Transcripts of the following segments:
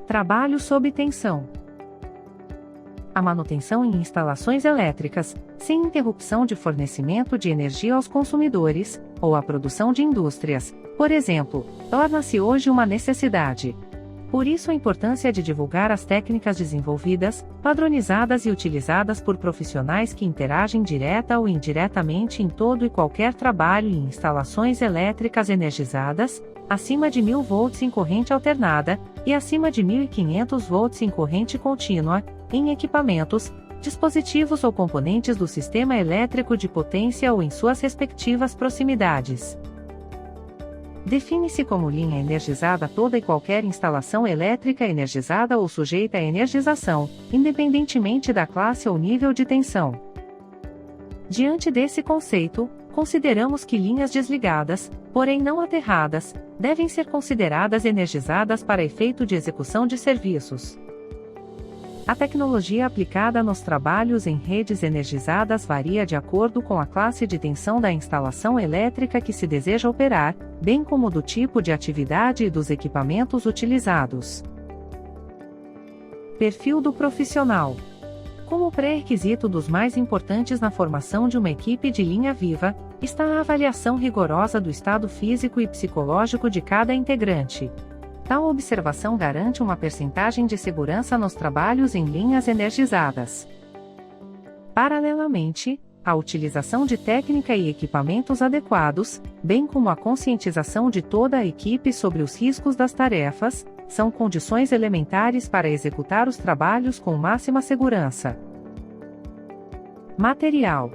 Trabalho sob tensão. A manutenção em instalações elétricas, sem interrupção de fornecimento de energia aos consumidores, ou a produção de indústrias, por exemplo, torna-se hoje uma necessidade. Por isso a importância de divulgar as técnicas desenvolvidas, padronizadas e utilizadas por profissionais que interagem direta ou indiretamente em todo e qualquer trabalho em instalações elétricas energizadas, acima de 1000 volts em corrente alternada, e acima de 1500 volts em corrente contínua, em equipamentos, dispositivos ou componentes do sistema elétrico de potência ou em suas respectivas proximidades. Define-se como linha energizada toda e qualquer instalação elétrica energizada ou sujeita a energização, independentemente da classe ou nível de tensão. Diante desse conceito, consideramos que linhas desligadas, porém não aterradas, devem ser consideradas energizadas para efeito de execução de serviços. A tecnologia aplicada nos trabalhos em redes energizadas varia de acordo com a classe de tensão da instalação elétrica que se deseja operar, bem como do tipo de atividade e dos equipamentos utilizados. Perfil do profissional. Como pré-requisito dos mais importantes na formação de uma equipe de linha viva, está a avaliação rigorosa do estado físico e psicológico de cada integrante. Tal observação garante uma percentagem de segurança nos trabalhos em linhas energizadas. Paralelamente, a utilização de técnica e equipamentos adequados, bem como a conscientização de toda a equipe sobre os riscos das tarefas, são condições elementares para executar os trabalhos com máxima segurança. Material.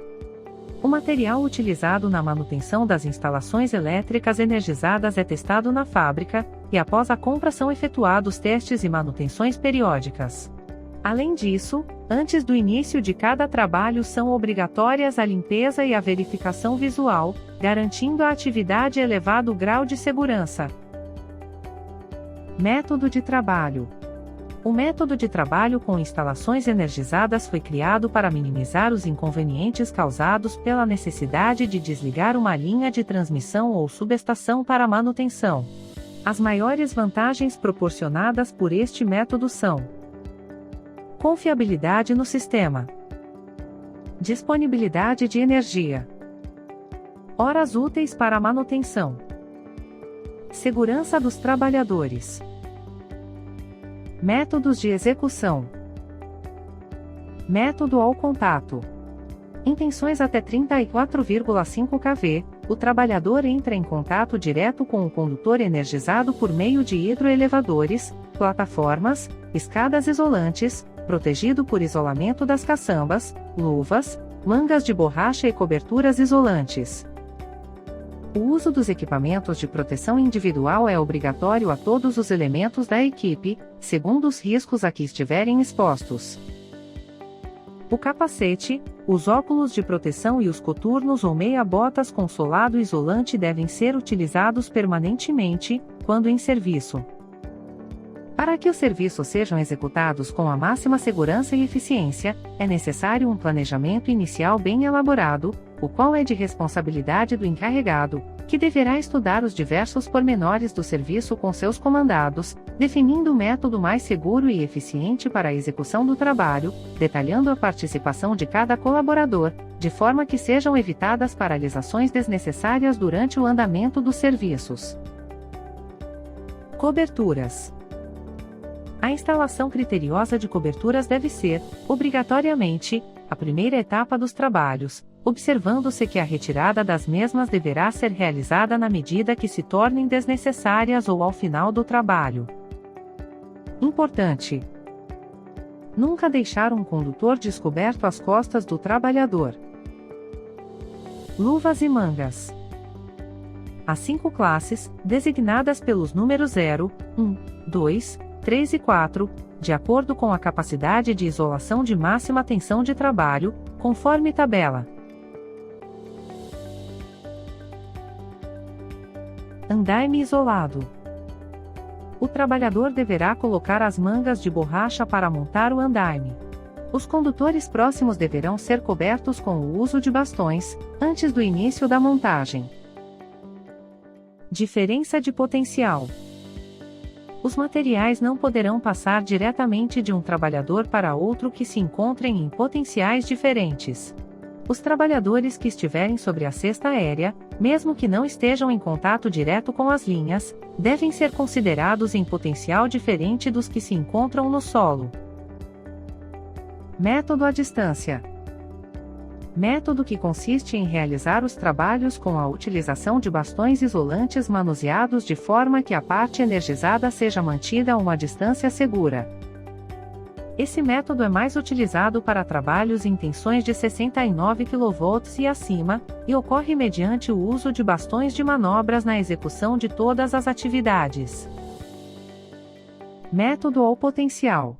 O material utilizado na manutenção das instalações elétricas energizadas é testado na fábrica, e após a compra são efetuados testes e manutenções periódicas. Além disso, antes do início de cada trabalho são obrigatórias a limpeza e a verificação visual, garantindo à atividade elevado grau de segurança. Método de trabalho. O método de trabalho com instalações energizadas foi criado para minimizar os inconvenientes causados pela necessidade de desligar uma linha de transmissão ou subestação para manutenção. As maiores vantagens proporcionadas por este método são: confiabilidade no sistema, disponibilidade de energia, horas úteis para a manutenção, segurança dos trabalhadores. Métodos de execução. Método ao contato. Em tensões até 34,5 kV, o trabalhador entra em contato direto com o condutor energizado por meio de hidroelevadores, plataformas, escadas isolantes, protegido por isolamento das caçambas, luvas, mangas de borracha e coberturas isolantes. O uso dos equipamentos de proteção individual é obrigatório a todos os elementos da equipe, segundo os riscos a que estiverem expostos. O capacete, os óculos de proteção e os coturnos ou meia-botas com solado isolante devem ser utilizados permanentemente, quando em serviço. Para que os serviços sejam executados com a máxima segurança e eficiência, é necessário um planejamento inicial bem elaborado, o qual é de responsabilidade do encarregado, que deverá estudar os diversos pormenores do serviço com seus comandados, definindo o método mais seguro e eficiente para a execução do trabalho, detalhando a participação de cada colaborador, de forma que sejam evitadas paralisações desnecessárias durante o andamento dos serviços. Coberturas. A instalação criteriosa de coberturas deve ser, obrigatoriamente, a primeira etapa dos trabalhos, observando-se que a retirada das mesmas deverá ser realizada na medida que se tornem desnecessárias ou ao final do trabalho. Importante: nunca deixar um condutor descoberto às costas do trabalhador. Luvas e mangas. As 5 classes, designadas pelos números 0, 1, 2, 3 e 4, de acordo com a capacidade de isolação de máxima tensão de trabalho, conforme tabela. Andaime isolado. O trabalhador deverá colocar as mangas de borracha para montar o andaime. Os condutores próximos deverão ser cobertos com o uso de bastões, antes do início da montagem. Diferença de potencial. Os materiais não poderão passar diretamente de um trabalhador para outro que se encontrem em potenciais diferentes. Os trabalhadores que estiverem sobre a cesta aérea, mesmo que não estejam em contato direto com as linhas, devem ser considerados em potencial diferente dos que se encontram no solo. Método à distância. Método que consiste em realizar os trabalhos com a utilização de bastões isolantes manuseados de forma que a parte energizada seja mantida a uma distância segura. Esse método é mais utilizado para trabalhos em tensões de 69 kV e acima, e ocorre mediante o uso de bastões de manobras na execução de todas as atividades. Método ao potencial.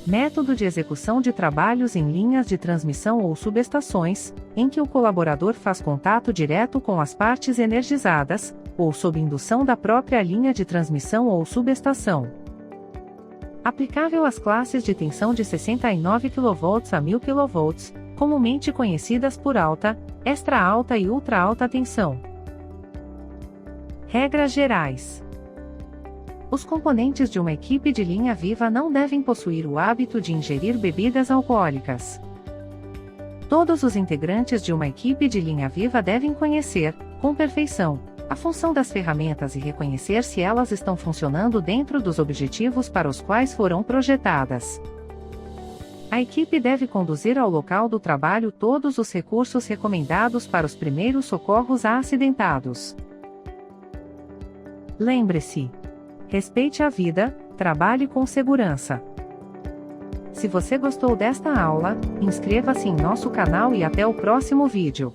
Método de execução de trabalhos em linhas de transmissão ou subestações, em que o colaborador faz contato direto com as partes energizadas, ou sob indução da própria linha de transmissão ou subestação. Aplicável às classes de tensão de 69 kV a 1000 kV, comumente conhecidas por alta, extra alta e ultra alta tensão. Regras gerais. Os componentes de uma equipe de linha viva não devem possuir o hábito de ingerir bebidas alcoólicas. Todos os integrantes de uma equipe de linha viva devem conhecer, com perfeição, a função das ferramentas e reconhecer se elas estão funcionando dentro dos objetivos para os quais foram projetadas. A equipe deve conduzir ao local do trabalho todos os recursos recomendados para os primeiros socorros a acidentados. Lembre-se: respeite a vida, trabalhe com segurança. Se você gostou desta aula, inscreva-se em nosso canal e até o próximo vídeo.